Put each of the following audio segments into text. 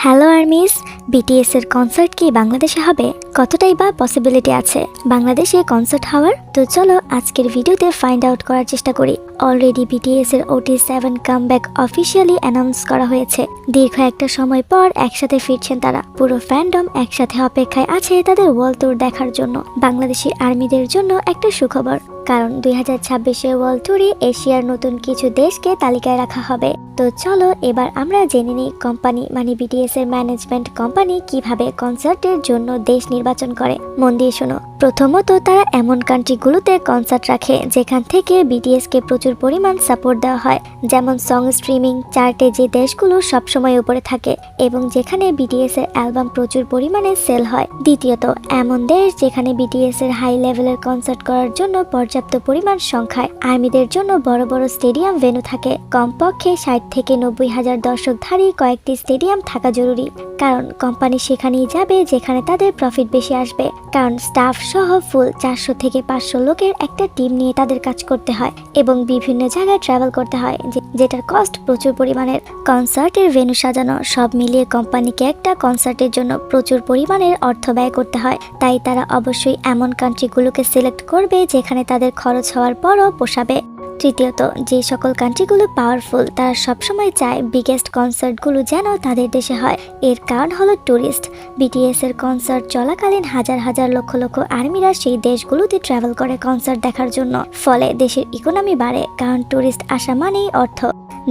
Hello armies, BTS এর concert কি বাংলাদেশে হবে? কতটাই বা পসিবিলিটি আছে বাংলাদেশে কনসার্ট হওয়ার? তো চলো আজকের ভিডিওতে ফাইন্ড আউট করার চেষ্টা করি। অলরেডি বিটিএস এর OT7 কামব্যাক অফিসিয়ালি অ্যানাউন্স করা হয়েছে। দীর্ঘ একটা সময় পর একসাথে ফিরছেন তারা। পুরো ফ্যান্ডম একসাথে অপেক্ষায় আছে তাদের ওয়ার্ল্ড ট্যুর দেখার জন্য। বাংলাদেশি আর্মিদের জন্য একটা সুখবর, কারণ 2026-এর ওয়ার্ল্ড ট্যুরে এশিয়ার নতুন কিছু দেশকে তালিকায় রাখা হবে। তো চলো এবার আমরা জেনে নিই কোম্পানি মানে বিটিএস এর ম্যানেজমেন্ট কোম্পানি কিভাবে কনসার্টের জন্য দেশ নির্বাচন করে। মন দিয়ে শোনো। প্রথমত, তারা এমন কান্ট্রিগুলোতে কনসার্ট রাখে যেখান থেকে বিটিএস কে প্রচুর পরিমাণ সাপোর্ট দেওয়া হয়, যেমন সং স্ট্রিমিং চার্টে যে দেশগুলো সবসময় উপরে থাকে এবং যেখানে বিটিএস এর অ্যালবাম প্রচুর পরিমাণে সেল হয়। দ্বিতীয়ত, এমন দেশ যেখানে বিটিএস এর হাই লেভেলের কনসার্ট করার জন্য পর্যাপ্ত পরিমাণ সংখ্যায় আর্মিদের জন্য বড় বড় স্টেডিয়াম ভেন্যু থাকে। কমপক্ষে 60 থেকে 90 হাজার দর্শকধারী কয়েকটি স্টেডিয়াম থাকা জরুরি, কারণ কোম্পানি সেখানেই যাবে যেখানে তাদের প্রফিট বেশি আসবে। কারণ স্টাফ সহ ফুল 400 থেকে 500 লোকের একটা টিম নিয়ে তাদের কাজ করতে হয় এবং বিভিন্ন জায়গায় ট্রাভেল করতে হয়, যেটার কস্ট প্রচুর পরিমাণের। কনসার্টের ভেন্যু সাজানো সব মিলিয়ে কোম্পানিকে একটা কনসার্টের জন্য প্রচুর পরিমাণের অর্থ ব্যয় করতে হয়। তাই তারা অবশ্যই এমন কান্ট্রিগুলোকে সিলেক্ট করবে যেখানে তাদের খরচ হওয়ার পরও পোষাবে। তৃতীয়ত, যে সকল কান্ট্রিগুলো পাওয়ারফুল তারা সবসময় চায় বিগেস্ট কনসার্টগুলো যেন তাদের দেশে হয়। এর কারণ হলো ট্যুরিস্ট। বিটিএস এর কনসার্ট চলাকালীন হাজার হাজার লক্ষ লক্ষ আর্মিরা সেই দেশগুলোতে ট্রাভেল করে কনসার্ট দেখার জন্য। ফলে দেশের ইকোনমি বাড়ে, কারণ ট্যুরিস্ট আসা মানেই অর্থ,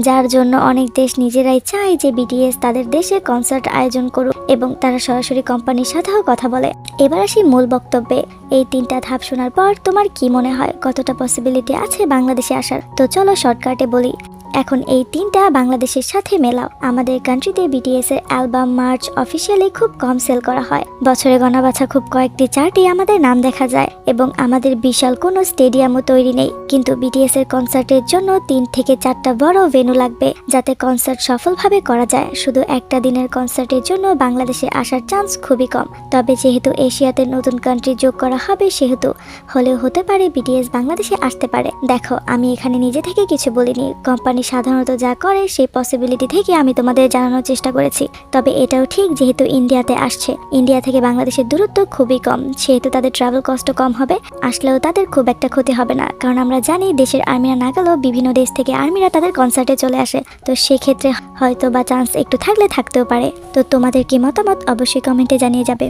যার জন্য অনেক দেশ নিজেরাই চায় যে বিটিএস তাদের দেশে কনসার্ট আয়োজন করুক এবং তারা সরাসরি কোম্পানির সাথেও কথা বলে। এবার আসি মূল বক্তব্যে। এই 3টা ধাপ শোনার পর তোমার কি মনে হয় কতটা পসিবিলিটি আছে বাংলাদেশে আসার? তো চলো শর্টকাটে বলি। এখন এই 3টা বাংলাদেশের সাথে মেলাও। আমাদের কান্ট্রিতে বিটিএস এর অ্যালবাম মার্চ অফিসিয়ালি খুব কম সেল করা হয়। বছরে গণা বাছা খুব কয়েকটি চার্টে আমাদের নাম দেখা যায় এবং আমাদের বিশাল কোনো স্টেডিয়ামও তৈরি নেই। কিন্তু বিটিএস এর কনসার্টের জন্য 3 থেকে 4টা বড় ভেন্যু লাগবে যাতে কনসার্ট সফলভাবে করা যায়। শুধু একটা দিনের কনসার্টের জন্য বাংলাদেশে আসার চান্স খুবই কম। তবে যেহেতু এশিয়াতে নতুন কান্ট্রি যোগ করা হবে, সেহেতু হলেও হতে পারে বিটিএস বাংলাদেশে আসতে পারে। দেখো, আমি এখানে নিজে থেকে কিছু বলিনি। কোম্পানি সাধারণত যা করে সেই পসিবিলিটি থেকে আমি তোমাদের জানানোর চেষ্টা করেছি। তবে এটাও ঠিক, যেহেতু ইন্ডিয়াতে আসছে, ইন্ডিয়া থেকে বাংলাদেশের দূরত্ব খুবই কম, সেহেতু তাদের ট্রাভেল কস্টও কম হবে। আসলেও তাদের খুব একটা ক্ষতি হবে না, কারণ আমরা জানি দেশের আর্মিরা না গেলেও বিভিন্ন দেশ থেকে আর্মিরা তাদের কনসার্টে চলে আসে। তো সেক্ষেত্রে হয়তো বা চান্স একটু থাকলে থাকতেও পারে। তো তোমাদের কি মতামত অবশ্যই কমেন্টে জানিয়ে যাবে।